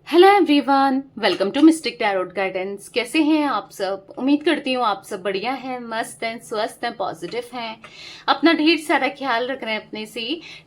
Hello everyone, welcome to mystic tarot guidance. कैसे हैं आप सब? उम्मीद करती हूँ आप सब बढ़िया हैं, मस्त हैं, स्वस्थ हैं, पॉजिटिव हैं, अपना ढेर सारा ख्याल रख रहे हैं, अपने से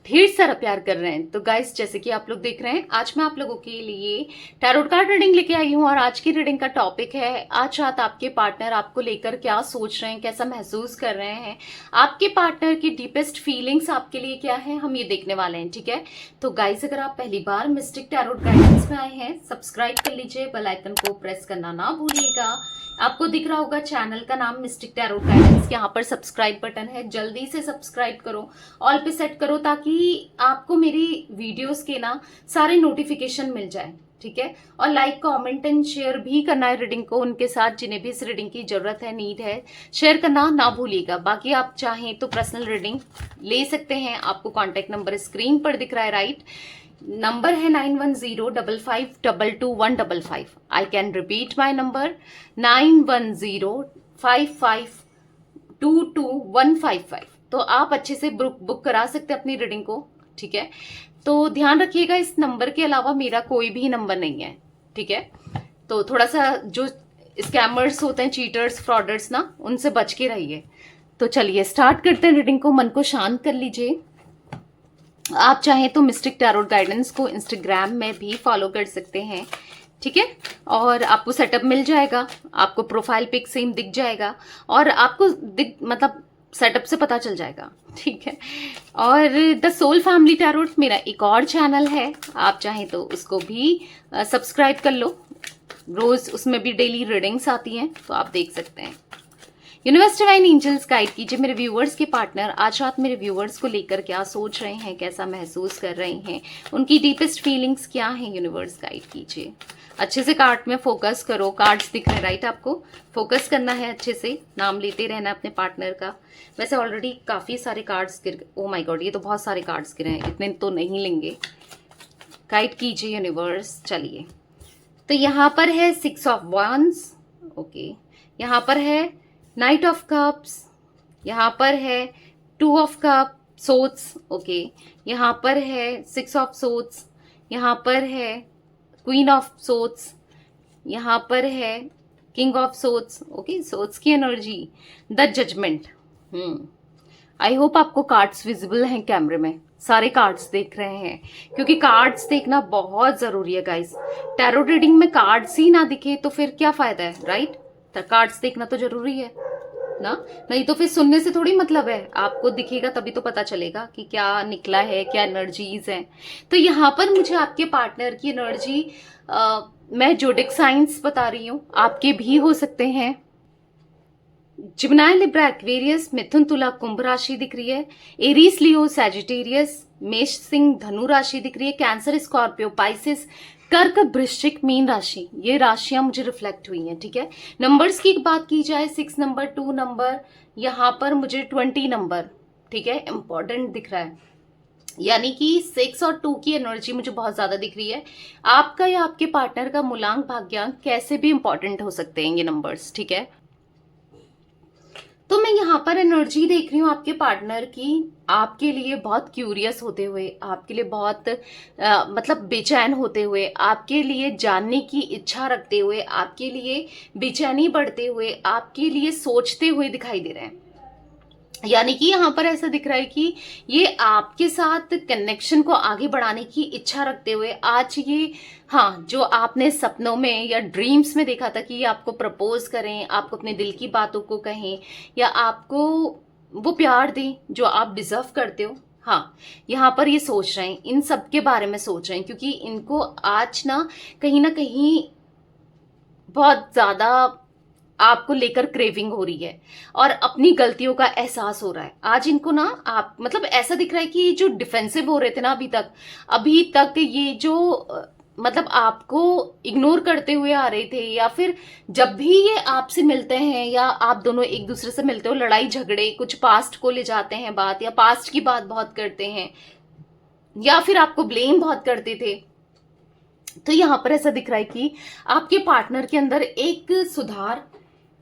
ढेर सारा प्यार कर रहे हैं। तो गाइस, जैसे कि आप लोग देख रहे हैं, आज मैं आप लोगों के लिए टैरोट कार्ड रीडिंग लेके आई हूँ और आज की रीडिंग का टॉपिक है आज रात आपके पार्टनर आपको लेकर क्या सोच रहे हैं, कैसा महसूस कर रहे हैं, आपके पार्टनर की डीपेस्ट फीलिंग्स आपके लिए क्या है, हम ये देखने वाले हैं। ठीक है, तो गाइस, अगर आप पहली बार मिस्टिक टैरोट गाइडेंस में आए हैं, सब्सक्राइब कर लीजिए, बेल आइकन को प्रेस करना ना भूलिएगा। आपको दिख रहा होगा चैनल का नाम मिस्टिक टैरोट गाइडेंस, यहाँ पर सब्सक्राइब बटन है, जल्दी से सब्सक्राइब करो, ऑल पे सेट करो ताकि आपको मेरी वीडियोस के ना सारे नोटिफिकेशन मिल जाए। ठीक है, और लाइक, कमेंट एंड शेयर भी करना है रीडिंग को उनके साथ जिन्हें भी इस रीडिंग की जरूरत है, नीड है, शेयर करना ना भूलिएगा। बाकी आप चाहें तो पर्सनल रीडिंग ले सकते हैं। आपको कॉन्टेक्ट नंबर स्क्रीन पर दिख रहा है, राइट? नंबर है 9105522155। I can repeat my number 9105522155। तो आप अच्छे से बुक करा सकते हैं अपनी रीडिंग को। ठीक है, तो ध्यान रखिएगा, इस नंबर के अलावा मेरा कोई भी नंबर नहीं है। ठीक है, तो थोड़ा सा जो स्कैमर्स होते हैं, चीटर्स, फ्रॉडर्स ना, उनसे बच के रहिए। तो चलिए स्टार्ट करते हैं रीडिंग को। मन को शांत कर लीजिए। आप चाहें तो मिस्टिक टैरोट गाइडेंस को इंस्टाग्राम में भी फॉलो कर सकते हैं। ठीक है, और आपको सेटअप मिल जाएगा, आपको प्रोफाइल पिक सेम दिख जाएगा और आपको मतलब सेटअप से पता चल जाएगा। ठीक है, और द सोल फैमिली टैरोट मेरा एक और चैनल है, आप चाहें तो उसको भी सब्सक्राइब कर लो। रोज उसमें भी डेली रीडिंग्स आती हैं, तो आप देख सकते हैं। यूनिवर्स डिवाइन एंजल्स गाइड कीजिए मेरे व्यूवर्स के पार्टनर आज रात मेरे व्यूवर्स को लेकर क्या सोच रहे हैं, कैसा महसूस कर रहे हैं, उनकी डीपेस्ट फीलिंग्स क्या हैं। यूनिवर्स गाइड कीजिए। अच्छे से कार्ड में फोकस करो, कार्ड्स दिख रहे हैं, राइट? आपको फोकस करना है, अच्छे से नाम लेते रहना अपने पार्टनर का। वैसे ऑलरेडी काफी सारे कार्ड्स गिर, ओ माय गॉड, ये तो बहुत सारे कार्ड्स गिरे हैं, इतने तो नहीं लेंगे। गाइड कीजिए यूनिवर्स। चलिए, तो यहाँ पर है 6 ऑफ wands, ओके। यहाँ पर है नाइट ऑफ कप्स, यहाँ पर है 2 ऑफ कप सोट्स, ओके। यहाँ पर है 6 ऑफ सोट्स, यहाँ पर है क्वीन ऑफ सोट्स, यहाँ पर है king of swords, okay. Swords की energy, the judgement. I hope आपको कार्ड्स विजिबल हैं कैमरे में, सारे कार्ड्स देख रहे हैं, क्योंकि कार्ड्स देखना बहुत जरूरी है गाइस। टैरो रीडिंग में कार्ड्स ही ना दिखे तो फिर क्या फायदा है, राइट? तो कार्ड्स देखना तो जरूरी है ना, नहीं तो फिर सुनने से थोड़ी मतलब है। आपको दिखेगा तभी तो पता चलेगा कि क्या निकला है, क्या एनर्जीज हैं। तो यहाँ पर मुझे आपके पार्टनर की एनर्जी, मैं जोडिक साइंस बता रही हूँ, आपके भी हो सकते हैं। जिमिनाई, लिब्रा, एक्वेरियस, मिथुन, तुला, कुंभ राशि दिख रही है। एरीज, लियो, सैजिटेरियस, मेष, सिंह, धनु राशि दिख रही है। कैंसर, स्कॉर्पियो, पाइसिस, कर्क, वृश्चिक, मीन राशि, ये राशियां मुझे रिफ्लेक्ट हुई हैं। ठीक है, नंबर्स की बात की जाए, 6 नंबर, 2 नंबर, यहाँ पर मुझे 20 नंबर, ठीक है, इंपॉर्टेंट दिख रहा है। यानी कि 6 और 2 की एनर्जी मुझे बहुत ज्यादा दिख रही है। आपका या आपके पार्टनर का मूलांक, भाग्यांक कैसे भी इंपॉर्टेंट हो सकते हैं ये नंबर्स। ठीक है, तो मैं यहाँ पर एनर्जी देख रही हूँ आपके पार्टनर की, आपके लिए बहुत क्यूरियस होते हुए, आपके लिए बहुत मतलब बेचैन होते हुए, आपके लिए जानने की इच्छा रखते हुए, आपके लिए बेचैनी बढ़ते हुए, आपके लिए सोचते हुए दिखाई दे रहे हैं। यानी कि यहाँ पर ऐसा दिख रहा है कि ये आपके साथ कनेक्शन को आगे बढ़ाने की इच्छा रखते हुए आज ये, हाँ, जो आपने सपनों में या ड्रीम्स में देखा था कि ये आपको प्रपोज करें, आपको अपने दिल की बातों को कहें या आपको वो प्यार दें जो आप डिजर्व करते हो, हाँ, यहाँ पर ये सोच रहे हैं, इन सब के बारे में सोच रहे हैं, क्योंकि इनको आज ना कहीं बहुत ज्यादा आपको लेकर क्रेविंग हो रही है और अपनी गलतियों का एहसास हो रहा है। आज इनको ना, आप मतलब ऐसा दिख रहा है कि जो डिफेंसिव हो रहे थे ना अभी तक ये जो मतलब आपको इग्नोर करते हुए आ रहे थे, या फिर जब भी ये आपसे मिलते हैं या आप दोनों एक दूसरे से मिलते हो, लड़ाई झगड़े, कुछ पास्ट को ले जाते हैं बात, या पास्ट की बात बहुत करते हैं, या फिर आपको ब्लेम बहुत करते थे। तो यहां पर ऐसा दिख रहा है कि आपके पार्टनर के अंदर एक सुधार,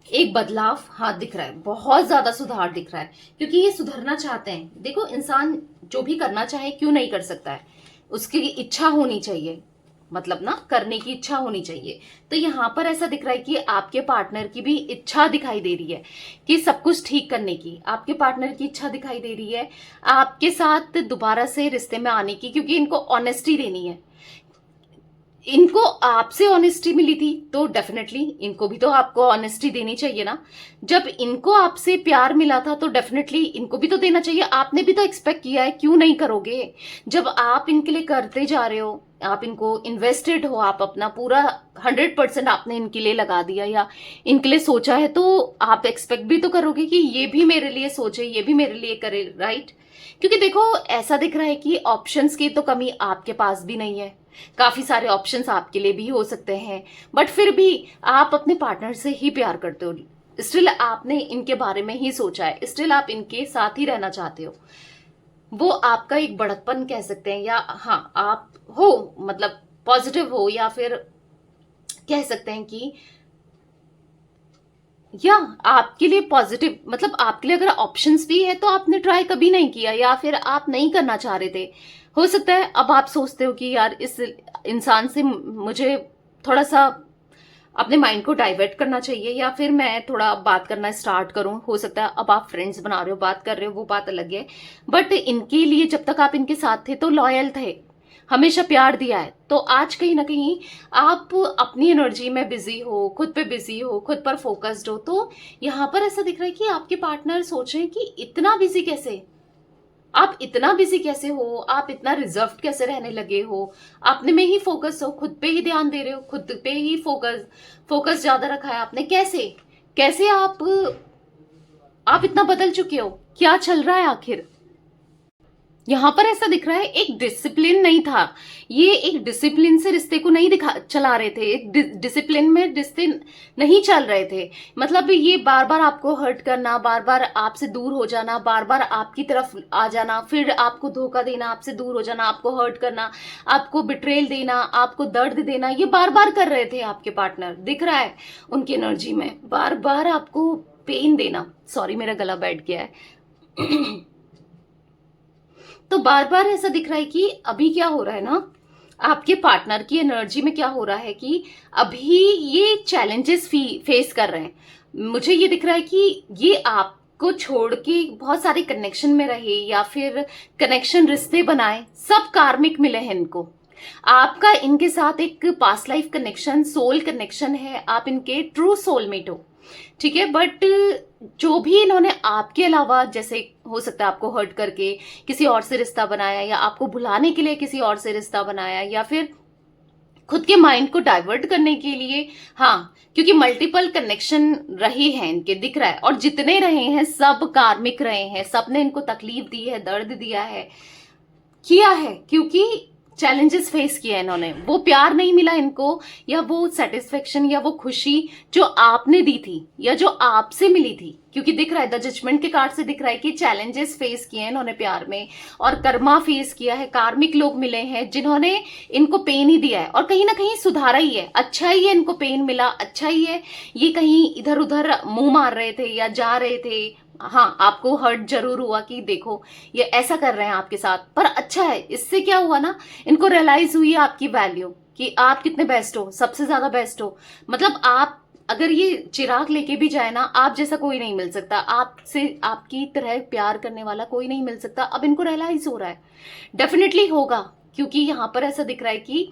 एक बदलाव, हाँ, दिख रहा है, बहुत ज्यादा सुधार दिख रहा है, क्योंकि ये सुधरना चाहते हैं। देखो, इंसान जो भी करना चाहे क्यों नहीं कर सकता है, उसकी इच्छा होनी चाहिए। मतलब ना करने की इच्छा होनी चाहिए। तो यहाँ पर ऐसा दिख रहा है कि आपके पार्टनर की भी इच्छा दिखाई दे रही है कि सब कुछ ठीक करने की, आपके पार्टनर की इच्छा दिखाई दे रही है आपके साथ दोबारा से रिश्ते में आने की, क्योंकि इनको ऑनेस्टी देनी है। इनको आपसे ऑनेस्टी मिली थी तो डेफिनेटली इनको भी तो आपको ऑनेस्टी देनी चाहिए ना। जब इनको आपसे प्यार मिला था तो डेफिनेटली इनको भी तो देना चाहिए। आपने भी तो एक्सपेक्ट किया है, क्यों नहीं करोगे? जब आप इनके लिए करते जा रहे हो, आप इनको इन्वेस्टेड हो, आप अपना पूरा 100% आपने इनके लिए लगा दिया या इनके लिए सोचा है, तो आप एक्सपेक्ट भी तो करोगे कि ये भी मेरे लिए सोचे, ये भी मेरे लिए करे, राइट? क्योंकि देखो ऐसा दिख रहा है कि ऑप्शंस की तो कमी आपके पास भी नहीं है, काफी सारे ऑप्शंस आपके लिए भी हो सकते हैं, बट फिर भी आप अपने पार्टनर से ही प्यार करते हो, स्टिल आपने इनके बारे में ही सोचा है, स्टिल आप इनके साथ ही रहना चाहते हो। वो आपका एक बढ़तपन कह सकते हैं, या हाँ आप हो मतलब पॉजिटिव हो, या फिर कह सकते हैं कि या आपके लिए पॉजिटिव, मतलब आपके लिए अगर ऑप्शंस भी है तो आपने ट्राई कभी नहीं किया, या फिर आप नहीं करना चाह रहे थे। हो सकता है अब आप सोचते हो कि यार इस इंसान से मुझे थोड़ा सा अपने माइंड को डाइवर्ट करना चाहिए, या फिर मैं थोड़ा बात करना स्टार्ट करूं। हो सकता है अब आप फ्रेंड्स बना रहे हो, बात कर रहे हो, वो बात अलग है, बट इनके लिए जब तक आप इनके साथ थे तो लॉयल थे, हमेशा प्यार दिया है। तो आज कहीं ना कहीं आप अपनी एनर्जी में बिजी हो, खुद पे बिजी हो, खुद पर फोकस्ड हो, तो यहाँ पर ऐसा दिख रहा है कि आपके पार्टनर सोच रहे हैं कि इतना बिजी कैसे, आप इतना बिजी कैसे हो, आप इतना रिजर्व कैसे रहने लगे हो, अपने में ही फोकस हो, खुद पे ही ध्यान दे रहे हो, खुद पे ही फोकस ज्यादा रखा है आपने। कैसे कैसे आप इतना बदल चुके हो, क्या चल रहा है आखिर? यहां पर ऐसा दिख रहा है एक डिसिप्लिन नहीं था, ये एक डिसिप्लिन से रिश्ते को नहीं चला रहे थे, एक डिसिप्लिन में रिश्ते नहीं चल रहे थे। मतलब ये बार बार आपको हर्ट करना, बार बार आपसे दूर हो जाना, बार बार आपकी तरफ आ जाना, फिर आपको धोखा देना, आपसे दूर हो जाना, आपको हर्ट करना, आपको बिट्रेल देना, आपको दर्द देना, ये बार बार कर रहे थे आपके पार्टनर। दिख रहा है उनकी एनर्जी में बार बार आपको पेन देना। सॉरी मेरा गला बैठ गया है। तो बार बार ऐसा दिख रहा है कि अभी क्या हो रहा है ना, आपके पार्टनर की एनर्जी में क्या हो रहा है कि अभी ये चैलेंजेस फेस कर रहे हैं। मुझे ये दिख रहा है कि ये आपको छोड़ के बहुत सारे कनेक्शन में रहे, या फिर कनेक्शन रिश्ते बनाए, सब कार्मिक मिले हैं इनको। आपका इनके साथ एक past life connection, soul connection है, आप इनके ट्रू सोलमेट हो, ठीक है। बट जो भी इन्होंने आपके अलावा, जैसे हो सकता है आपको हर्ट करके किसी और से रिश्ता बनाया, या आपको भुलाने के लिए किसी और से रिश्ता बनाया, या फिर खुद के माइंड को डाइवर्ट करने के लिए, हाँ, क्योंकि मल्टीपल कनेक्शन रहे हैं इनके, दिख रहा है, और जितने रहे हैं सब कार्मिक रहे हैं, सबने इनको तकलीफ दी है, दर्द दिया है, किया है, क्योंकि चैलेंजेस फेस किया है इन्होंने। वो प्यार नहीं मिला इनको, या वो सेटिस्फेक्शन या वो खुशी जो आपने दी थी या जो आपसे मिली थी, क्योंकि दिख रहा है द जजमेंट के कार्ड से दिख रहा है कि चैलेंजेस फेस किए हैं इन्होंने प्यार में, और कर्मा फेस किया है, कार्मिक लोग मिले हैं जिन्होंने इनको पेन ही दिया है, और कहीं ना कहीं सुधारा ही है, अच्छा ही है, इनको पेन मिला, अच्छा ही है। ये कहीं इधर उधर मुंह मार रहे थे या जा रहे थे, हाँ आपको हर्ट जरूर हुआ कि देखो ये ऐसा कर रहे हैं आपके साथ, पर अच्छा है, इससे क्या हुआ ना, इनको रियलाइज हुई है आपकी वैल्यू, कि आप कितने बेस्ट हो, सबसे ज्यादा बेस्ट हो। मतलब आप अगर ये चिराग लेके भी जाए ना, आप जैसा कोई नहीं मिल सकता, आपसे आपकी तरह प्यार करने वाला कोई नहीं मिल सकता। अब इनको रियलाइज हो रहा है, डेफिनेटली होगा, क्योंकि यहाँ पर ऐसा दिख रहा है कि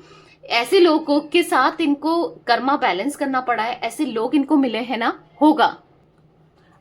ऐसे लोगों के साथ इनको कर्मा बैलेंस करना पड़ा है, ऐसे लोग इनको मिले हैं ना, होगा।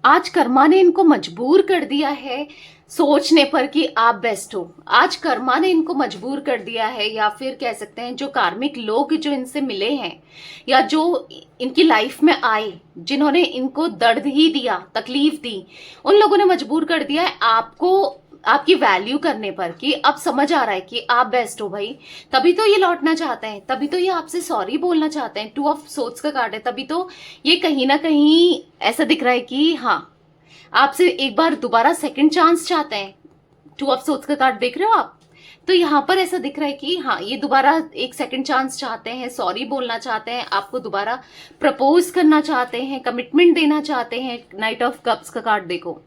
आज कर्मा ने इनको मजबूर कर दिया है सोचने पर कि आप बेस्ट हो। आज कर्मा ने इनको मजबूर कर दिया है, या फिर कह सकते हैं जो कार्मिक लोग जो इनसे मिले हैं या जो इनकी लाइफ में आए, जिन्होंने इनको दर्द ही दिया, तकलीफ दी, उन लोगों ने मजबूर कर दिया है आपको आपकी वैल्यू करने पर, कि अब समझ आ रहा है कि आप बेस्ट हो भाई। तभी तो ये लौटना चाहते हैं, तभी तो ये आपसे सॉरी बोलना चाहते हैं। 2 ऑफ सोर्ड्स का कार्ड है, तभी तो ये कहीं ना कहीं ऐसा दिख रहा है कि हाँ आपसे एक बार दोबारा सेकंड चांस चाहते हैं। 2 ऑफ सोर्ड्स का कार्ड देख रहे हो आप, तो यहाँ पर ऐसा दिख रहा है कि हाँ ये दोबारा एक सेकंड चांस चाहते हैं, सॉरी बोलना चाहते हैं, आपको दोबारा प्रपोज करना चाहते हैं, कमिटमेंट देना चाहते हैं। नाइट ऑफ कप्स का कार्ड देखो,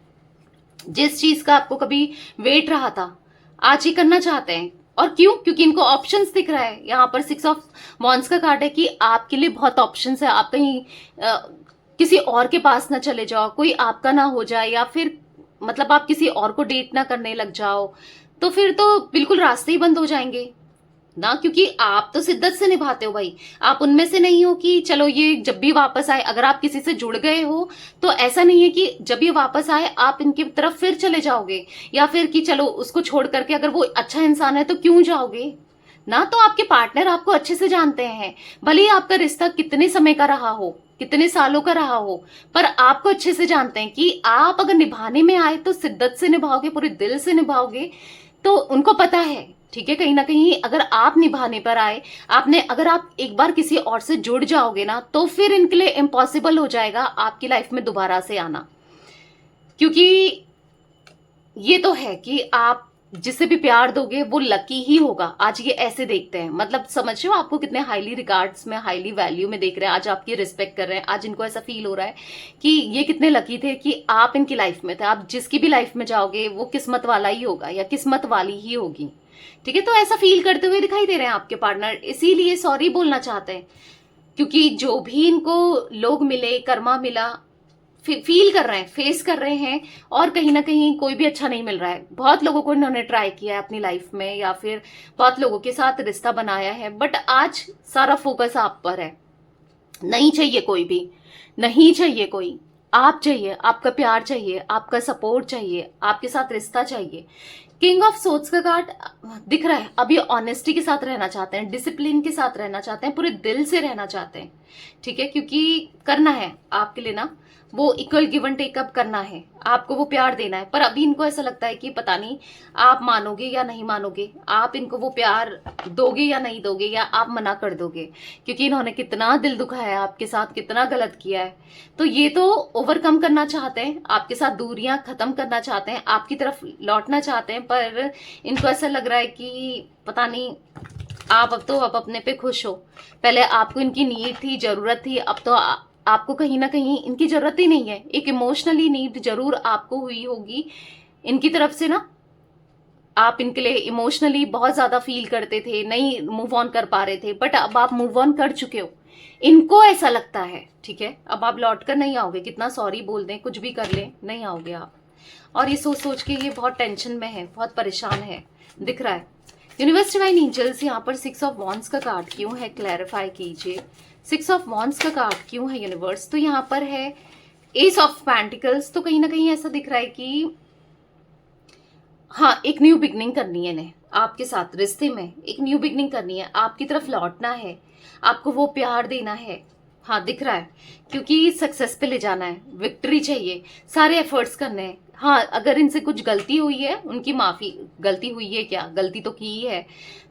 जिस चीज का आपको कभी वेट रहा था आज ये करना चाहते हैं, और क्यों? क्योंकि इनको ऑप्शंस दिख रहा है। यहाँ पर 6 ऑफ वॉन्ड्स का कार्ड है कि आपके लिए बहुत ऑप्शंस है। आप कहीं किसी और के पास ना चले जाओ, कोई आपका ना हो जाए, या फिर मतलब आप किसी और को डेट ना करने लग जाओ, तो फिर तो बिल्कुल रास्ते ही बंद हो जाएंगे ना। क्योंकि आप तो शिद्दत से निभाते हो भाई, आप उनमें से नहीं हो कि चलो ये जब भी वापस आए, अगर आप किसी से जुड़ गए हो तो ऐसा नहीं है कि जब ये वापस आए आप इनकी तरफ फिर चले जाओगे, या फिर कि चलो उसको छोड़ करके अगर वो अच्छा इंसान है तो क्यों जाओगे ना। तो आपके पार्टनर आपको अच्छे से जानते हैं, भले ही आपका रिश्ता कितने समय का रहा हो, कितने सालों का रहा हो, पर आपको अच्छे से जानते हैं कि आप अगर निभाने में आए तो शिद्दत से निभाओगे, पूरे दिल से निभाओगे। तो उनको पता है, ठीक है। कहीं ना कहीं अगर आप निभाने पर आए, आपने अगर आप एक बार किसी और से जुड़ जाओगे ना, तो फिर इनके लिए इम्पॉसिबल हो जाएगा आपकी लाइफ में दोबारा से आना। क्योंकि ये तो है कि आप जिसे भी प्यार दोगे वो लकी ही होगा। आज ये ऐसे देखते हैं, मतलब समझ रहे हो, आपको कितने हाईली रिगार्ड्स में, हाईली वैल्यू में देख रहे हैं, आज आपकी रिस्पेक्ट कर रहे हैं। आज इनको ऐसा फील हो रहा है कि ये कितने लकी थे कि आप इनकी लाइफ में थे। आप जिसकी भी लाइफ में जाओगे वो किस्मत वाला ही होगा या किस्मत वाली ही होगी, ठीक है। तो ऐसा फील करते हुए दिखाई दे रहे हैं आपके पार्टनर, इसीलिए सॉरी बोलना चाहते हैं। क्योंकि जो भी इनको लोग मिले, कर्मा मिला, फील कर रहे हैं, फेस कर रहे हैं, और कहीं ना कहीं कोई भी अच्छा नहीं मिल रहा है। बहुत लोगों को इन्होंने ट्राई किया है अपनी लाइफ में, या फिर बहुत लोगों के साथ रिश्ता बनाया है, बट आज सारा फोकस आप पर है। नहीं चाहिए कोई भी, नहीं चाहिए कोई, आप चाहिए, आपका प्यार चाहिए, आपका सपोर्ट चाहिए, आपके साथ रिश्ता चाहिए। किंग ऑफ सोर्ड्स का कार्ड दिख रहा है। अब ये ऑनेस्टी के साथ रहना चाहते हैं, डिसिप्लिन के साथ रहना चाहते हैं, पूरे दिल से रहना चाहते हैं, ठीक है। क्योंकि करना है आपके लिए ना, वो equal give and take up करना है, आपको वो प्यार देना है। पर अभी इनको ऐसा लगता है कि पता नहीं आप मानोगे या नहीं मानोगे, आप इनको वो प्यार दोगे या नहीं दोगे, या आप मना कर दोगे। क्योंकि इन्होंने कितना दिल दुखाया है आपके साथ, कितना गलत किया है। तो ये तो ओवरकम करना चाहते हैं, आपके साथ दूरियां खत्म करना चाहते हैं, आपकी तरफ लौटना चाहते हैं। पर इनको ऐसा लग रहा है कि पता नहीं, आप अब अपने पे खुश हो। पहले आपको इनकी नीड थी, जरूरत थी, अब तो आपको कहीं ना कहीं इनकी जरूरत ही नहीं है। एक इमोशनली नीड जरूर आपको हुई होगी इनकी तरफ से ना, आप इनके लिए इमोशनली बहुत ज्यादा फील करते थे, नहीं मूव ऑन कर पा रहे थे, बट अब आप मूव ऑन कर चुके हो। इनको ऐसा लगता है, ठीक है, अब आप लौट कर नहीं आओगे, कितना सॉरी बोल दें, कुछ भी कर लें, नहीं आओगे आप। और ये सोच सोच के ये बहुत टेंशन में है, बहुत परेशान है, दिख रहा है। यूनिवर्स डिवाइन एंजल्स, यहाँ पर 6 ऑफ वॉन्ड्स का कार्ड क्यों है, क्लैरिफाई कीजिए। 6 ऑफ वॉन्ड्स का कार्ड क्यों है यूनिवर्स। तो यहाँ पर है एस ऑफ पेंटिकल्स। तो कहीं ना कहीं ऐसा दिख रहा है कि हाँ, एक न्यू बिगनिंग करनी है इन्हें आपके साथ, रिश्ते में एक न्यू बिगनिंग करनी है, आपकी तरफ लौटना है, आपको वो प्यार देना है। हाँ, दिख रहा है, क्योंकि सक्सेस पे ले जाना है, विक्ट्री चाहिए, सारे एफर्ट्स करने हैं। हाँ, अगर इनसे कुछ गलती हुई है, उनकी माफी, गलती हुई है क्या, गलती तो की ही है,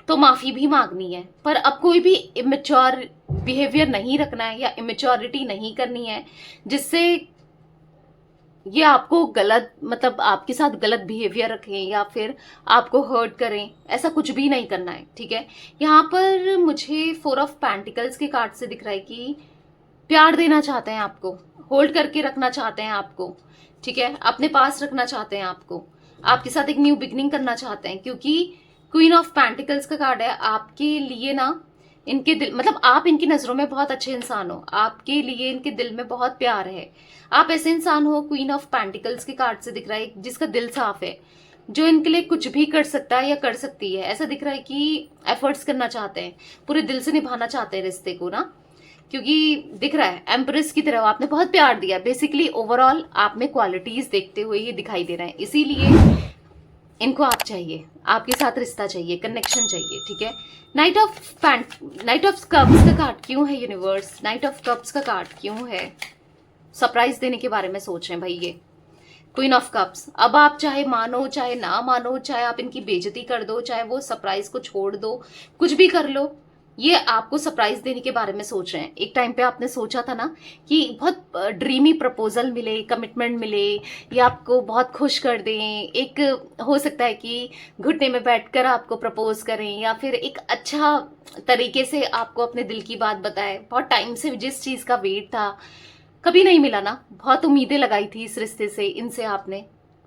तो माफी भी मांगनी है। पर अब कोई भी इमेच्योर बिहेवियर नहीं रखना है, या इमेच्योरिटी नहीं करनी है जिससे ये आपको गलत, मतलब आपके साथ गलत बिहेवियर रखें या फिर आपको हर्ट करें, ऐसा कुछ भी नहीं करना है, ठीक है। यहाँ पर मुझे 4 ऑफ पेंटिकल्स के कार्ड से दिख रहा है कि प्यार देना चाहते हैं आपको, होल्ड करके रखना चाहते हैं आपको, ठीक है, अपने पास रखना चाहते हैं आपको, आपके साथ एक न्यू बिगनिंग करना चाहते हैं। क्योंकि क्वीन ऑफ पेंटिकल्स का कार्ड है, आपके लिए ना इनके दिल, मतलब आप इनकी नजरों में बहुत अच्छे इंसान हो, आपके लिए इनके दिल में बहुत प्यार है। आप ऐसे इंसान हो, क्वीन ऑफ पेंटिकल्स के कार्ड से दिख रहा है, जिसका दिल साफ है, जो इनके लिए कुछ भी कर सकता है या कर सकती है। ऐसा दिख रहा है कि एफर्ट्स करना चाहते हैं, पूरे दिल से निभाना चाहते हैं रिश्ते को ना। क्योंकि दिख रहा है एम्प्रेस की तरह आपने बहुत प्यार दिया। बेसिकली ओवरऑल आप में क्वालिटीज देखते हुए ये दिखाई दे रहा है, इसीलिए इनको आप चाहिए, आपके साथ रिश्ता चाहिए, कनेक्शन चाहिए, ठीक है। नाइट ऑफ कप्स का कार्ड क्यों है यूनिवर्स, नाइट ऑफ कप्स का कार्ड क्यों है। सरप्राइज देने के बारे में सोच रहे हैं भाई ये क्वीन ऑफ कप्स। अब आप चाहे मानो चाहे ना मानो, चाहे आप इनकी बेइज्जती कर दो, चाहे वो सरप्राइज को छोड़ दो, कुछ भी कर लो, ये आपको सरप्राइज देने के बारे में सोच रहे हैं। एक टाइम पे आपने सोचा था ना कि बहुत ड्रीमी प्रपोजल मिले, कमिटमेंट मिले, या आपको बहुत खुश कर दें। एक हो सकता है कि घुटने में बैठकर आपको प्रपोज करें, या फिर एक अच्छा तरीके से आपको अपने दिल की बात बताए। बहुत टाइम से जिस चीज का वेट था, कभी नहीं मिला ना, बहुत उम्मीदें लगाई थी इस रिश्ते से, इनसे आपने,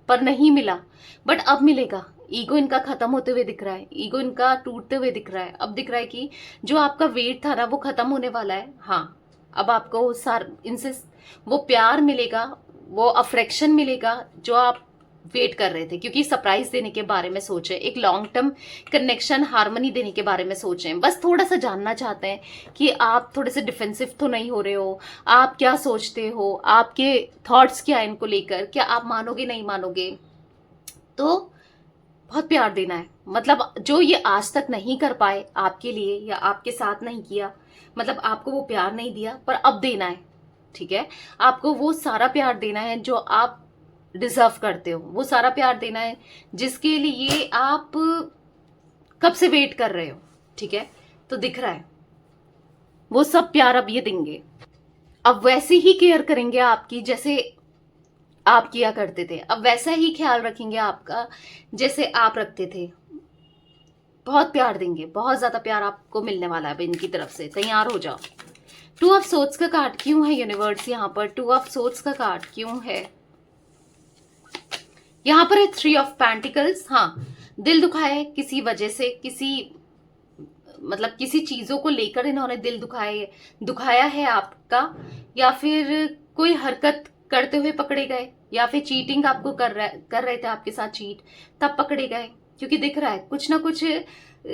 पर नहीं मिला, बट अब मिलेगा। ईगो इनका खत्म होते हुए दिख रहा है, ईगो इनका टूटते हुए दिख रहा है। अब दिख रहा है कि जो आपका वेट था ना वो खत्म होने वाला है। हाँ, अब आपको इनसे वो प्यार मिलेगा, वो अफ्रेक्शन मिलेगा जो आप वेट कर रहे थे, क्योंकि सरप्राइज देने के बारे में सोचे, एक लॉन्ग टर्म कनेक्शन हार्मनी देने के बारे में सोचें। बस थोड़ा सा जानना चाहते हैं कि आप थोड़े से डिफेंसिव तो नहीं हो रहे हो, आप क्या सोचते हो, आपके थॉट्स क्या है इनको लेकर, क्या आप मानोगे नहीं मानोगे। तो बहुत प्यार देना है, मतलब जो ये आज तक नहीं कर पाए आपके लिए या आपके साथ नहीं किया, मतलब आपको वो प्यार नहीं दिया, पर अब देना है। ठीक है, आपको वो सारा प्यार देना है जो आप डिजर्व करते हो, वो सारा प्यार देना है जिसके लिए आप कब से वेट कर रहे हो। ठीक है, तो दिख रहा है वो सब प्यार अब ये देंगे। अब वैसे ही केयर करेंगे आपकी जैसे आप किया करते थे, अब वैसा ही ख्याल रखेंगे आपका जैसे आप रखते थे। बहुत प्यार देंगे, बहुत ज्यादा प्यार आपको मिलने वाला है अब इनकी तरफ से। तैयार हो जाओ। टू ऑफ सोर्ड्स का कार्ड क्यों है यूनिवर्स यहाँ पर? टू ऑफ सोर्ड्स का कार्ड क्यों है यहाँ पर? है थ्री ऑफ पेंटिकल्स। हाँ, दिल दुखा है किसी वजह से, मतलब किसी चीजों को लेकर इन्होंने दिल दुखाया है आपका, या फिर कोई हरकत करते हुए पकड़े गए, या फिर चीटिंग आपको कर रहे थे आपके साथ चीट, तब पकड़े गए। क्योंकि दिख रहा है कुछ ना कुछ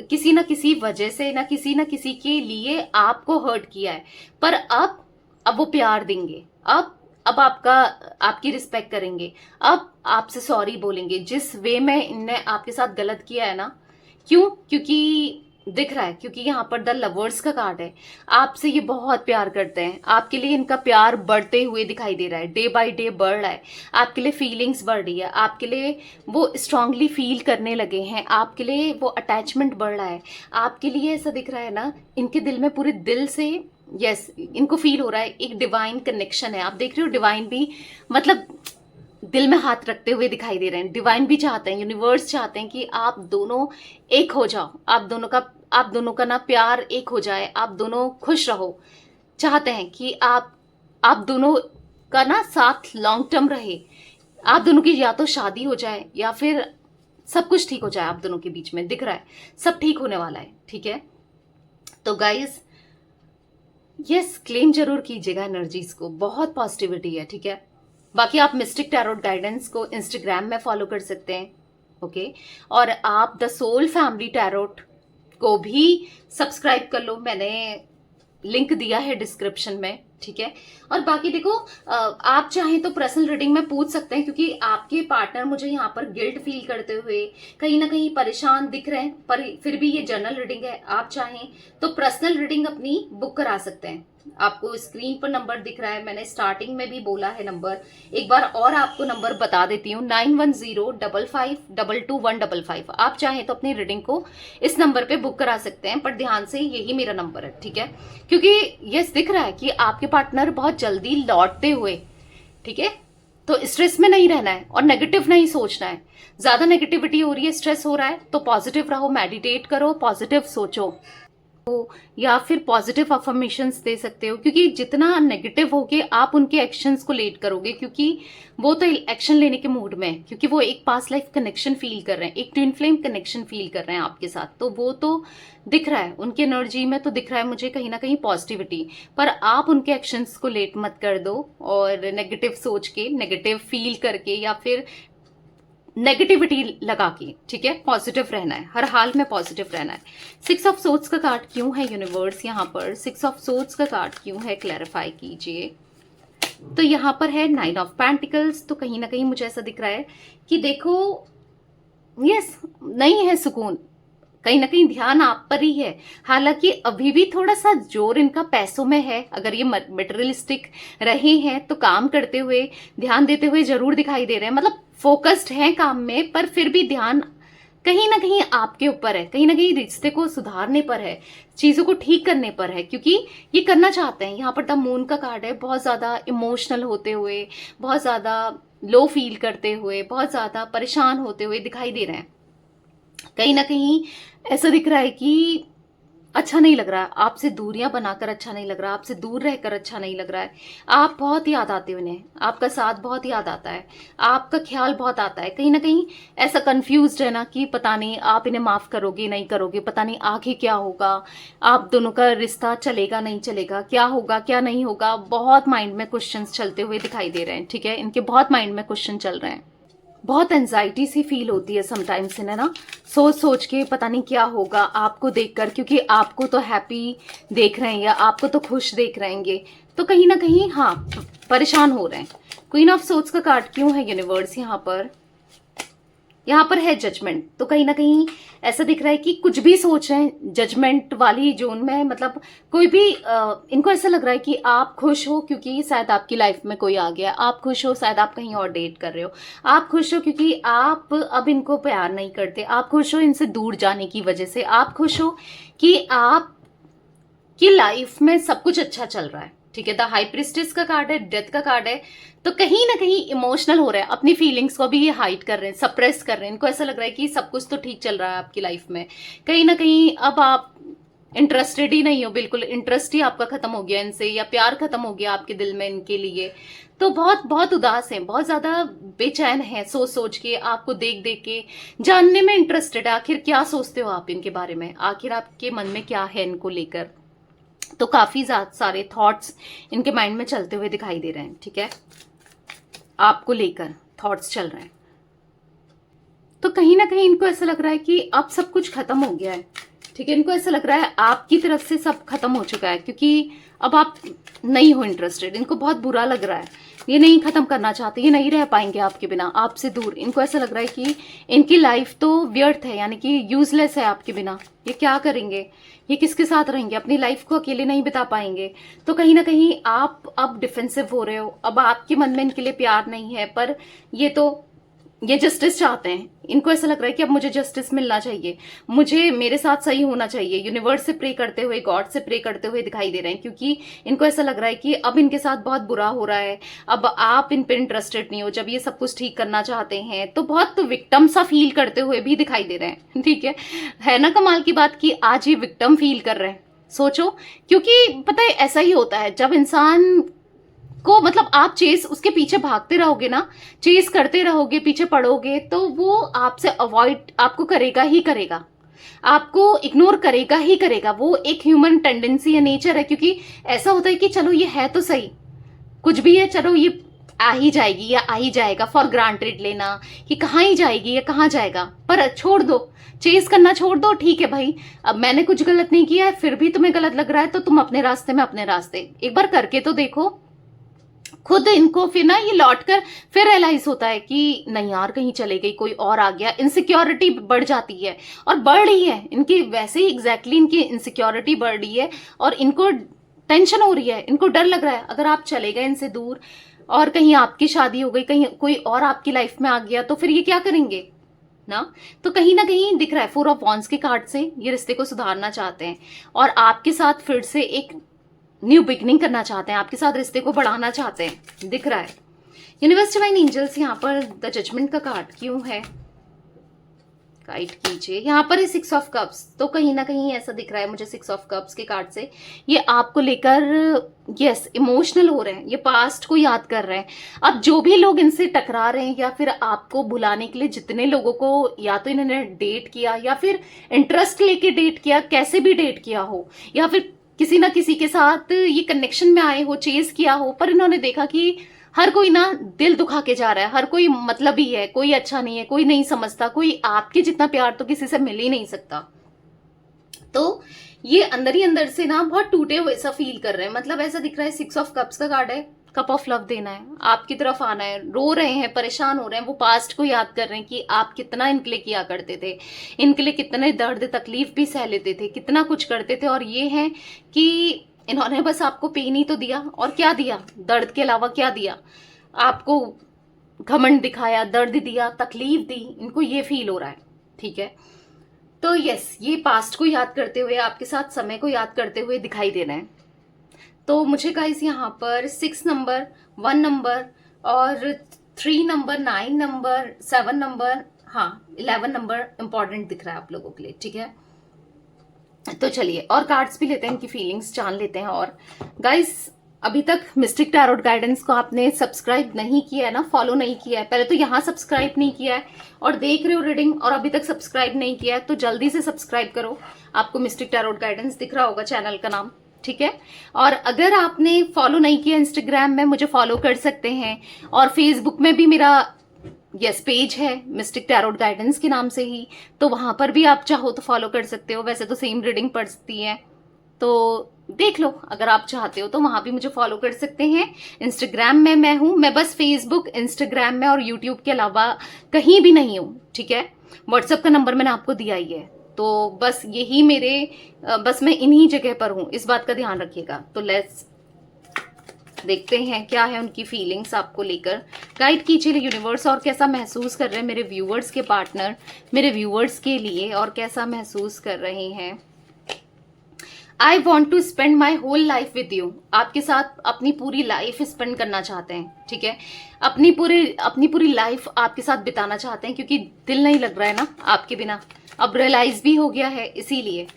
किसी ना किसी वजह से ना किसी के लिए आपको हर्ट किया है, पर अब वो प्यार देंगे। अब आपकी रिस्पेक्ट करेंगे, अब आपसे सॉरी बोलेंगे जिस वे में इनने आपके साथ गलत किया है ना। क्यों? क्योंकि दिख रहा है, क्योंकि यहाँ पर द लवर्स का कार्ड है। आपसे ये बहुत प्यार करते हैं, आपके लिए इनका प्यार बढ़ते हुए दिखाई दे रहा है, डे बाय डे बढ़ रहा है। आपके लिए फीलिंग्स बढ़ रही है, आपके लिए वो स्ट्रांगली फील करने लगे हैं, आपके लिए वो अटैचमेंट बढ़ रहा है। आपके लिए ऐसा दिख रहा है ना, इनके दिल में पूरे दिल से यस इनको फील हो रहा है एक डिवाइन कनेक्शन है। आप देख रहे हो डिवाइन भी मतलब दिल में हाथ रखते हुए दिखाई दे रहे हैं। डिवाइन भी चाहते हैं, यूनिवर्स चाहते हैं कि आप दोनों एक हो जाओ, आप दोनों का ना प्यार एक हो जाए, आप दोनों खुश रहो। चाहते हैं कि आप दोनों का ना साथ लॉन्ग टर्म रहे, आप दोनों की या तो शादी हो जाए या फिर सब कुछ ठीक हो जाए आप दोनों के बीच में। दिख रहा है सब ठीक होने वाला है। ठीक है, तो गाइज यस क्लेम जरूर कीजिएगा एनर्जीज को, बहुत पॉजिटिविटी है। ठीक है, बाकी आप मिस्टिक टैरोट गाइडेंस को इंस्टाग्राम में फॉलो कर सकते हैं। ओके, और आप द सोल फैमिली टैरोट को भी सब्सक्राइब कर लो, मैंने लिंक दिया है डिस्क्रिप्शन में। ठीक है, और बाकी देखो आप चाहें तो पर्सनल रीडिंग में पूछ सकते हैं, क्योंकि आपके पार्टनर मुझे यहाँ पर गिल्ट फील करते हुए कहीं ना कहीं परेशान दिख रहे हैं, पर फिर भी ये जनरल रीडिंग है। आप चाहें तो पर्सनल रीडिंग अपनी बुक करा सकते हैं। आपको स्क्रीन पर नंबर दिख रहा है, मैंने स्टार्टिंग में भी बोला है नंबर, एक बार और आपको नंबर बता देती हूँ, 9105522155। आप चाहें तो अपनी रीडिंग को इस नंबर पे बुक करा सकते हैं, पर ध्यान से यही मेरा नंबर है। ठीक है, क्योंकि ये दिख रहा है कि आपके पार्टनर बहुत जल्दी लौटते हुए, ठीक है, तो स्ट्रेस में नहीं रहना है और नेगेटिव नहीं सोचना है। ज्यादा नेगेटिविटी हो रही है, स्ट्रेस हो रहा है, तो पॉजिटिव रहो, मेडिटेट करो, पॉजिटिव सोचो, या फिर पॉजिटिव अफर्मेशंस दे सकते हो। क्योंकि जितना नेगेटिव होगे आप उनके एक्शंस को लेट करोगे, क्योंकि वो तो एक्शन लेने के मूड में है, क्योंकि वो एक पास्ट लाइफ कनेक्शन फील कर रहे हैं, एक ट्विन फ्लेम कनेक्शन फील कर रहे हैं आपके साथ। तो वो तो दिख रहा है उनकी एनर्जी में, तो दिख रहा है मुझे कहीं ना कहीं पॉजिटिविटी, पर आप उनके एक्शंस को लेट मत कर दो और नेगेटिव सोच के, नेगेटिव फील करके या फिर नेगेटिविटी लगा के। ठीक है, पॉजिटिव रहना है, हर हाल में पॉजिटिव रहना है। 6 ऑफ सोर्ड्स का कार्ड क्यों है यूनिवर्स यहाँ पर? 6 ऑफ सोर्ड्स का कार्ड क्यों है, क्लैरिफाई कीजिए। तो यहाँ पर है 9 ऑफ पेंटिकल्स। तो कहीं ना कहीं मुझे ऐसा दिख रहा है कि देखो यस नहीं है सुकून, कहीं ना कहीं ध्यान आप पर ही है। हालांकि अभी भी थोड़ा सा जोर इनका पैसों में है, अगर ये मटेरियलिस्टिक रहे हैं तो काम करते हुए, ध्यान देते हुए जरूर दिखाई दे रहे हैं, मतलब फोकस्ड हैं काम में, पर फिर भी ध्यान कहीं ना कहीं आपके ऊपर है, कहीं ना कहीं रिश्ते को सुधारने पर है, चीजों को ठीक करने पर है, क्योंकि ये करना चाहते हैं। यहाँ पर द मून का कार्ड है, बहुत ज्यादा इमोशनल होते हुए, बहुत ज्यादा लो फील करते हुए, बहुत ज्यादा परेशान होते हुए दिखाई दे रहे हैं। कहीं ना कहीं ऐसा दिख रहा है कि अच्छा नहीं लग रहा है, आपसे दूरियां बनाकर अच्छा नहीं लग रहा, आपसे दूर रहकर अच्छा नहीं लग रहा है। आप बहुत याद आते हो उन्हें, आपका साथ बहुत याद आता है, आपका ख्याल बहुत आता है। कहीं ना कहीं ऐसा कंफ्यूज्ड है ना कि पता नहीं आप इन्हें माफ करोगे नहीं करोगे, पता नहीं आगे क्या होगा, आप दोनों का रिश्ता चलेगा नहीं चलेगा, क्या होगा क्या नहीं होगा। बहुत माइंड में क्वेश्चंस चलते हुए दिखाई दे रहे हैं, ठीक है, इनके बहुत माइंड में क्वेश्चन चल रहे हैं। बहुत एंजाइटी सी फील होती है समटाइम्स इन्हें ना, सोच सोच के पता नहीं क्या होगा आपको देखकर, क्योंकि आपको तो हैप्पी देख रहे हैं या आपको तो खुश देख रहेंगे, तो कहीं ना कहीं हाँ परेशान हो रहे हैं। क्वीन ऑफ सोर्ड्स का कार्ड क्यों है यूनिवर्स यहाँ पर? यहाँ पर है जजमेंट, तो कहीं ना कहीं ऐसा दिख रहा है कि कुछ भी सोच रहे हैं जजमेंट वाली जोन में, मतलब कोई भी इनको ऐसा लग रहा है कि आप खुश हो क्योंकि शायद आपकी लाइफ में कोई आ गया, आप खुश हो शायद आप कहीं और डेट कर रहे हो, आप खुश हो क्योंकि आप अब इनको प्यार नहीं करते, आप खुश हो इनसे दूर जाने की वजह से, आप खुश हो कि आप की लाइफ में सब कुछ अच्छा चल रहा है, ठीक है। द हाई प्रिस्टेस का कार्ड है, डेथ का कार्ड है, तो कहीं ना कहीं इमोशनल हो रहा है, अपनी फीलिंग्स को भी ये हाइड कर रहे हैं, सप्रेस कर रहे हैं। इनको ऐसा लग रहा है कि सब कुछ तो ठीक चल रहा है आपकी लाइफ में, कहीं ना कहीं अब आप इंटरेस्टेड ही नहीं हो, बिल्कुल इंटरेस्ट ही आपका खत्म हो गया इनसे, या प्यार खत्म हो गया आपके दिल में इनके लिए। तो बहुत बहुत उदास है, बहुत ज्यादा बेचैन है, सोच सोच के, आपको देख देख के जानने में इंटरेस्टेड है आखिर क्या सोचते हो आप इनके बारे में, आखिर आपके मन में क्या है इनको लेकर। तो काफी सारे थॉट्स इनके माइंड में चलते हुए दिखाई दे रहे हैं, ठीक है, आपको लेकर थॉट्स चल रहे हैं। तो कहीं ना कहीं इनको ऐसा लग रहा है कि अब सब कुछ खत्म हो गया है, ठीक है, इनको ऐसा लग रहा है आपकी तरफ से सब खत्म हो चुका है, क्योंकि अब आप नहीं हो इंटरेस्टेड, इनको बहुत बुरा लग रहा है, ये नहीं खत्म करना चाहते, ये नहीं रह पाएंगे आपके बिना, आपसे दूर। इनको ऐसा लग रहा है कि इनकी लाइफ तो व्यर्थ है, यानी कि यूजलेस है आपके बिना, ये क्या करेंगे, ये किसके साथ रहेंगे, अपनी लाइफ को अकेले नहीं बिता पाएंगे। तो कहीं ना कहीं आप अब डिफेंसिव हो रहे हो, अब आपके मन में इनके लिए प्यार नहीं है, पर ये जस्टिस चाहते हैं, इनको ऐसा लग रहा है कि अब मुझे जस्टिस मिलना चाहिए, मुझे मेरे साथ सही होना चाहिए। यूनिवर्स से प्रे करते हुए, गॉड से प्रे करते हुए दिखाई दे रहे हैं, क्योंकि इनको ऐसा लग रहा है कि अब इनके साथ बहुत बुरा हो रहा है, अब आप इन पे इंटरेस्टेड नहीं हो, जब ये सब कुछ ठीक करना चाहते हैं तो बहुत विक्टिम सा फील करते हुए भी दिखाई दे रहे हैं, ठीक है ना कमाल की बात कि आज ये विक्टिम फील कर रहे हैं। सोचो, क्योंकि पता है ऐसा ही होता है जब इंसान को, मतलब आप चेस उसके पीछे भागते रहोगे ना, चेस करते रहोगे, पीछे पड़ोगे, तो वो आपसे अवॉइड आपको करेगा ही करेगा, आपको इग्नोर करेगा ही करेगा। वो एक ह्यूमन टेंडेंसी है, नेचर है, क्योंकि ऐसा होता है कि चलो ये है तो सही, कुछ भी है, चलो ये आ ही जाएगी या आ ही जाएगा, फॉर ग्रांटेड लेना कि कहाँ ही जाएगी या कहाँ जाएगा, पर छोड़ दो, चेस करना छोड़ दो, ठीक है भाई, अब मैंने कुछ गलत नहीं किया है, फिर भी तुम्हें गलत लग रहा है, तो तुम अपने रास्ते में अपने रास्ते, एक बार करके तो देखो खुद इनको। फिर ना ये लौट कर फिर रियलाइज होता है कि नहीं यार कहीं चले गई, कोई और आ गया, इनसिक्योरिटी बढ़ जाती है, और बढ़ रही है इनकी, वैसे ही एग्जैक्टली इनकी इनसिक्योरिटी बढ़ रही है, और इनको टेंशन हो रही है, इनको डर लग रहा है अगर आप चले गए इनसे दूर और कहीं आपकी शादी हो गई, कहीं कोई और आपकी लाइफ में आ गया, तो फिर ये क्या करेंगे ना। तो कहीं ना कहीं दिख रहा है 4 ऑफ वॉन्ड्स के कार्ड से ये रिश्ते को सुधारना चाहते हैं, और आपके साथ फिर से एक न्यू बिगनिंग करना चाहते हैं, आपके साथ रिश्ते को बढ़ाना चाहते हैं, दिख रहा है। यूनिवर्स डिवाइन एंजल्स यहाँ पर द जजमेंट का कार्ड क्यों है, गाइड कीजिए। यहाँ पर है 6 ऑफ कप्स, तो कहीं ना कहीं ऐसा दिख रहा है मुझे 6 ऑफ कप्स के कार्ड से, ये आपको लेकर यस इमोशनल हो रहे हैं, ये पास्ट को याद कर रहे हैं। अब जो भी लोग इनसे टकरा रहे हैं या फिर आपको भुलाने के लिए जितने लोगों को या तो इन्होंने डेट किया या फिर इंटरेस्ट लेके डेट किया, कैसे भी डेट किया हो, या फिर किसी ना किसी के साथ ये कनेक्शन में आए हो, चेज किया हो, पर इन्होंने देखा कि हर कोई ना दिल दुखा के जा रहा है, हर कोई मतलब ही है, कोई अच्छा नहीं है, कोई नहीं समझता, कोई आपके जितना प्यार तो किसी से मिल ही नहीं सकता। तो ये अंदर ही अंदर से ना बहुत टूटे हुए सा फील कर रहे हैं, मतलब ऐसा दिख रहा है 6 ऑफ कप्स का कार्ड है, कप ऑफ लव देना है, आपकी तरफ आना है, रो रहे हैं, परेशान हो रहे हैं, वो पास्ट को याद कर रहे हैं कि आप कितना इनके लिए किया करते थे, इनके लिए कितने दर्द तकलीफ भी सह लेते थे, कितना कुछ करते थे, और ये है कि इन्होंने बस आपको पेन ही तो दिया, और क्या दिया, दर्द के अलावा क्या दिया आपको, घमंड दिखाया, दर्द दिया, तकलीफ दी, इनको ये फील हो रहा है, ठीक है। तो यस ये पास्ट को याद करते हुए, आपके साथ समय को याद करते हुए दिखाई दे रहे हैं। तो मुझे गाइस यहाँ पर 6 नंबर, 1 नंबर और 3 नंबर, 9 नंबर, 7 नंबर, हाँ 11 नंबर इंपॉर्टेंट दिख रहा है आप लोगों के लिए, ठीक है। तो चलिए और कार्ड्स भी लेते हैं, इनकी फीलिंग्स जान लेते हैं। और गाइस, अभी तक मिस्टिक टैरोट गाइडेंस को आपने सब्सक्राइब नहीं किया है ना, फॉलो नहीं किया है, पहले तो यहाँ सब्सक्राइब नहीं किया है और देख रहे हो रीडिंग और अभी तक सब्सक्राइब नहीं किया है, तो जल्दी से सब्सक्राइब करो। आपको मिस्टिक टैरोट गाइडेंस दिख रहा होगा चैनल का नाम, ठीक है। और अगर आपने फॉलो नहीं किया इंस्टाग्राम में, मुझे फॉलो कर सकते हैं। और फेसबुक में भी मेरा पेज है मिस्टिक टैरोट गाइडेंस के नाम से ही, तो वहां पर भी आप चाहो तो फॉलो कर सकते हो। वैसे तो सेम रीडिंग पड़ती है, तो देख लो अगर आप चाहते हो तो वहां भी मुझे फॉलो कर सकते हैं। इंस्टाग्राम में मैं हूं, मैं बस फेसबुक, इंस्टाग्राम में और यूट्यूब के अलावा कहीं भी नहीं हूं, ठीक है। व्हाट्सएप का नंबर मैंने आपको दिया ही है, तो बस यही बस मैं इन्हीं जगह पर हूं, इस बात का ध्यान रखिएगा। तो लेट्स देखते हैं क्या है उनकी फीलिंग्स आपको लेकर। गाइड कीजिए यूनिवर्स, और कैसा महसूस कर रहे हैं मेरे व्यूवर्स के पार्टनर मेरे व्यूवर्स के लिए, और कैसा महसूस कर रहे हैं। I want to spend my whole life with you, आपके साथ अपनी पूरी लाइफ स्पेंड करना चाहते हैं, ठीक है। अपनी पूरी लाइफ आपके साथ बिताना चाहते हैं, क्योंकि दिल नहीं लग रहा है ना आपके बिना, अब रियलाइज भी हो गया है इसीलिए।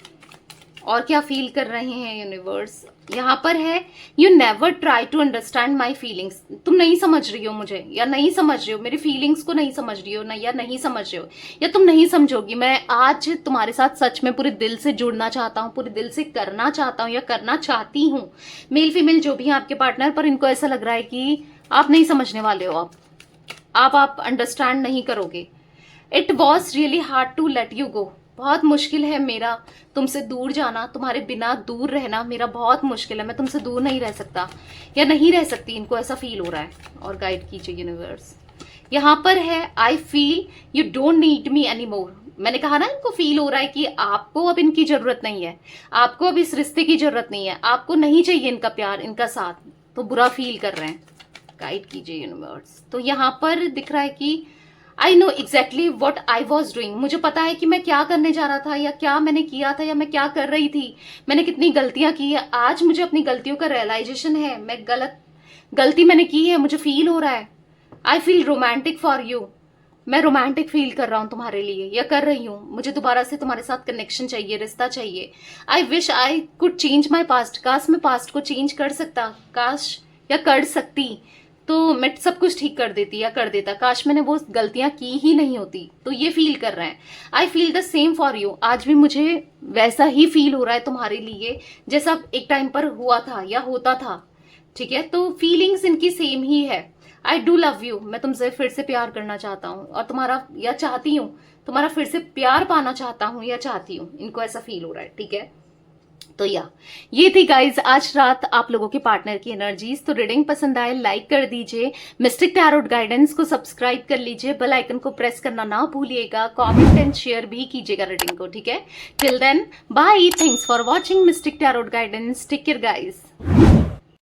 और क्या फील कर रहे हैं यूनिवर्स, यहाँ पर है you never try to understand my feelings, तुम नहीं समझ रही हो मुझे, या नहीं समझ रही हो मेरी फीलिंग्स को, नहीं समझ रही हो ना, या नहीं समझ रही हो, या तुम नहीं समझोगी। मैं आज तुम्हारे साथ सच में पूरे दिल से जुड़ना चाहता हूँ, पूरे दिल से करना चाहता हूँ या करना चाहती हूँ, मेल फीमेल जो भी है आपके पार्टनर, पर इनको ऐसा लग रहा है कि आप नहीं समझने वाले हो, आप अंडरस्टैंड नहीं करोगे। It was really hard to let you go, बहुत मुश्किल है मेरा तुमसे दूर जाना, तुम्हारे बिना दूर रहना मेरा बहुत मुश्किल है, मैं तुमसे दूर नहीं रह सकता या नहीं रह सकती, इनको ऐसा फील हो रहा है। और गाइड कीजिए यूनिवर्स, यहाँ पर है I feel you don't need me any more, मैंने कहा ना इनको फील हो रहा है कि आपको अब इनकी जरूरत नहीं है, आपको अब इस रिश्ते की जरूरत नहीं है, आपको नहीं चाहिए इनका प्यार, इनका साथ, तो बुरा फील कर रहे हैं। गाइड कीजिए यूनिवर्स। तो यहाँ पर दिख रहा है कि I know exactly what I was doing, मुझे पता है कि मैं क्या करने जा रहा था, या क्या मैंने किया था, या मैं क्या कर रही थी, मैंने कितनी गलतियां की है। आज मुझे अपनी गलतियों का रियलाइजेशन है, मैं गलती मैंने की है, मुझे फील हो रहा है। I feel romantic for you, मैं रोमांटिक फील कर रहा हूं तुम्हारे लिए, या कर रही हूँ, मुझे दोबारा से तुम्हारे साथ कनेक्शन चाहिए, रिश्ता चाहिए। I wish I could change my past, काश मैं पास्ट को चेंज कर सकता, काश या कर सकती तो मैं सब कुछ ठीक कर देती या कर देता, काश मैंने वो गलतियां की ही नहीं होती। तो ये फील कर रहे हैं। I feel the same for you, आज भी मुझे वैसा ही फील हो रहा है तुम्हारे लिए जैसा एक टाइम पर हुआ था या होता था, ठीक है। तो फीलिंग्स इनकी सेम ही है। आई डू लव यू, मैं तुमसे फिर से प्यार करना चाहता हूँ और तुम्हारा या चाहती हूँ, तुम्हारा फिर से प्यार पाना चाहता हूँ या चाहती हूँ, इनको ऐसा फील हो रहा है, ठीक है। तो ये थी गाइज आज रात आप लोगों के पार्टनर की एनर्जीज। तो रीडिंग पसंद आए लाइक कर दीजिए, मिस्टिक टैरोट गाइडेंस को सब्सक्राइब कर लीजिए, बेल आइकन को प्रेस करना ना भूलिएगा, कमेंट एंड शेयर भी कीजिएगा रीडिंग को, ठीक है। Till then bye, thanks for watching mystic tarot guidance, take care guys.